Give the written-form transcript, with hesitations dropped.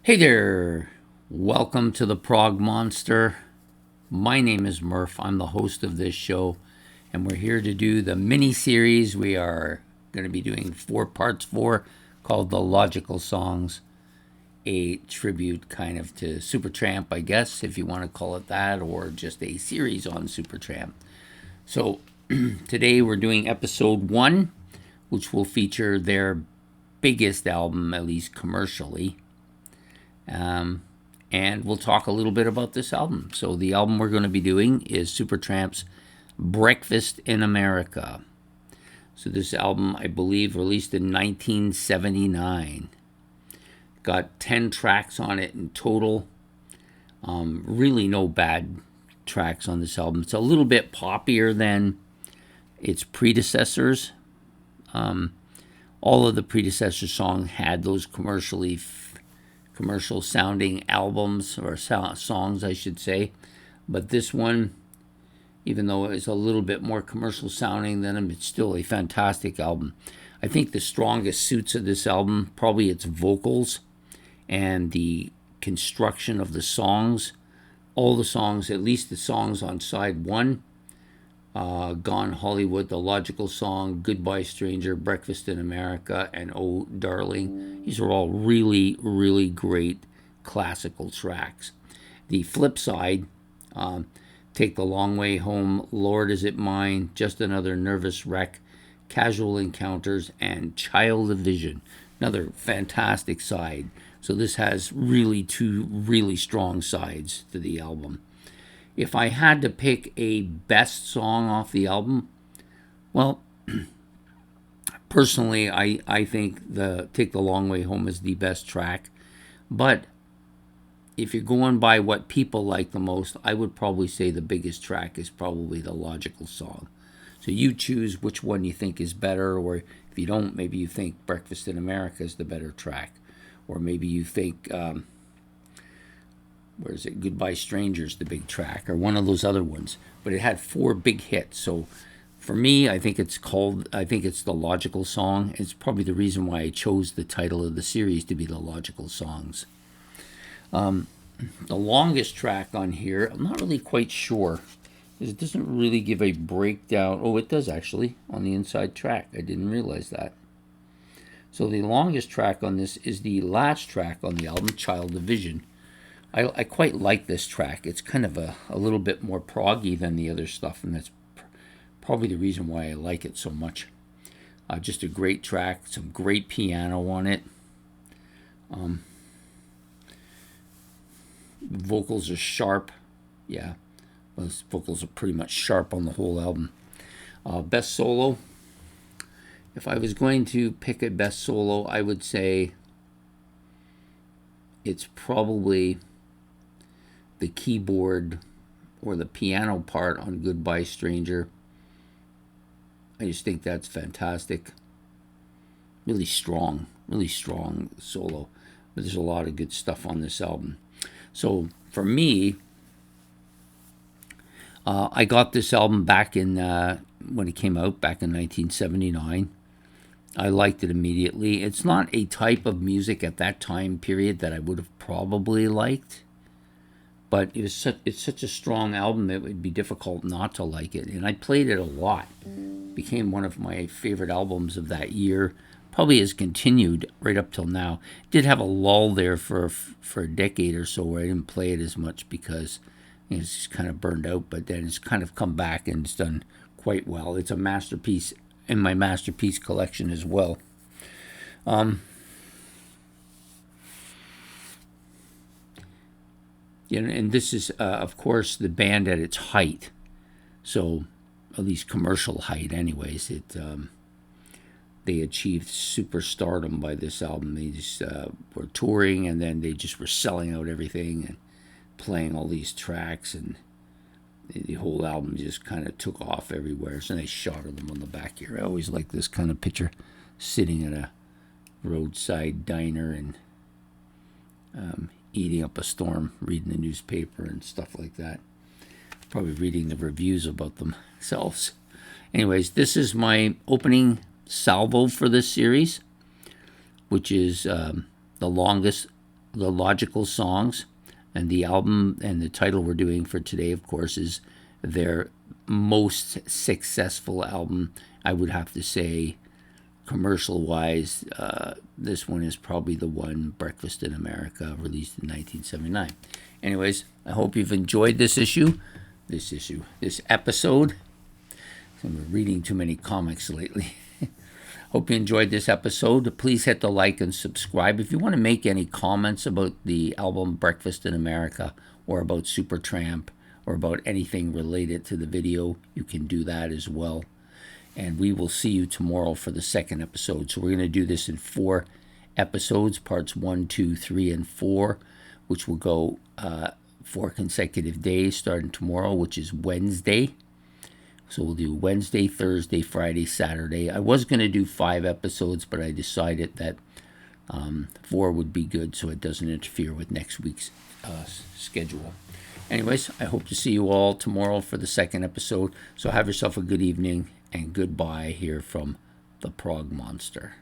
Hey there! Welcome to the Prog Monster. My name is Murph. I'm the host of this show, and we're here to do the mini series. We are going to be doing 4 parts, called The Logical Songs, a tribute kind of to Supertramp, I guess, if you want to call it that, or just a series on Supertramp. So today we're doing episode 1, which will feature their biggest album, at least commercially. And we'll talk a little bit about this album. So the album we're going to be doing is Supertramp's Breakfast in America. So this album, I believe, released in 1979. Got 10 tracks on it in total. Really no bad tracks on this album. It's a little bit poppier than its predecessors. All of the predecessor songs had those commercial sounding albums, or songs I should say, but this one, even though it's a little bit more commercial sounding than them, it's still a fantastic album. I think the strongest suits of this album, probably its vocals and the construction of the songs. All the songs, at least the songs on side 1, Gone Hollywood, The Logical Song, Goodbye Stranger, Breakfast in America, and Oh Darling. These are all really, really great classical tracks. The flip side, Take the Long Way Home, Lord Is It Mine, Just Another Nervous Wreck, Casual Encounters, and Child of Vision. Another fantastic side. So this has really 2 really strong sides to the album. If I had to pick a best song off the album, well, personally, I think the Take the Long Way Home is the best track. But if you're going by what people like the most, I would probably say the biggest track is probably The Logical Song. So you choose which one you think is better, or if you don't, maybe you think Breakfast in America is the better track. Or maybe you think... Goodbye Strangers, the big track, or one of those other ones. But it had 4 big hits. So for me, I think it's The Logical Song. It's probably the reason why I chose the title of the series to be The Logical Songs. The longest track on here, I'm not really quite sure. It doesn't really give a breakdown. Oh, it does actually, on the inside track. I didn't realize that. So the longest track on this is the last track on the album, Child of Vision. I quite like this track. It's kind of a little bit more proggy than the other stuff, and that's probably the reason why I like it so much. Just a great track, some great piano on it. Vocals are sharp. Yeah, those vocals are pretty much sharp on the whole album. Best solo. If I was going to pick a best solo, I would say it's probably the keyboard or the piano part on Goodbye Stranger. I just think that's fantastic. Really strong solo. But there's a lot of good stuff on this album. So for me, I got this album back in when it came out back in 1979. I liked it immediately. It's not a type of music at that time period that I would have probably liked. But it's such a strong album, it would be difficult not to like it. And I played it a lot. It became one of my favorite albums of that year. Probably has continued right up till now. It did have a lull there for a decade or so where I didn't play it as much because it's just kind of burned out. But then it's kind of come back and it's done quite well. It's a masterpiece in my masterpiece collection as well. And this is, of course, the band at its height. So, at least commercial height anyways. They achieved superstardom by this album. They just were touring, and then they just were selling out everything and playing all these tracks. And the whole album just kind of took off everywhere. So they shot them on the back here. I always like this kind of picture, sitting at a roadside diner and eating up a storm, reading the newspaper and stuff like that. Probably reading the reviews about themselves. Anyways, this is my opening salvo for this series, which is the longest logical songs, and the album and the title we're doing for today, of course, is their most successful album. I would have to say, commercial-wise, this one is probably the one, Breakfast in America, released in 1979. Anyways, I hope you've enjoyed this episode. I'm reading too many comics lately. Hope you enjoyed this episode. Please hit the like and subscribe. If you want to make any comments about the album Breakfast in America, or about Supertramp, or about anything related to the video, you can do that as well. And we will see you tomorrow for the second episode. So we're going to do this in 4 episodes, parts 1, 2, 3, and 4, which will go 4 consecutive days starting tomorrow, which is Wednesday. So we'll do Wednesday, Thursday, Friday, Saturday. I was going to do 5 episodes, but I decided that 4 would be good so it doesn't interfere with next week's schedule. Anyways, I hope to see you all tomorrow for the second episode. So have yourself a good evening, and goodbye here from the Prog Monster.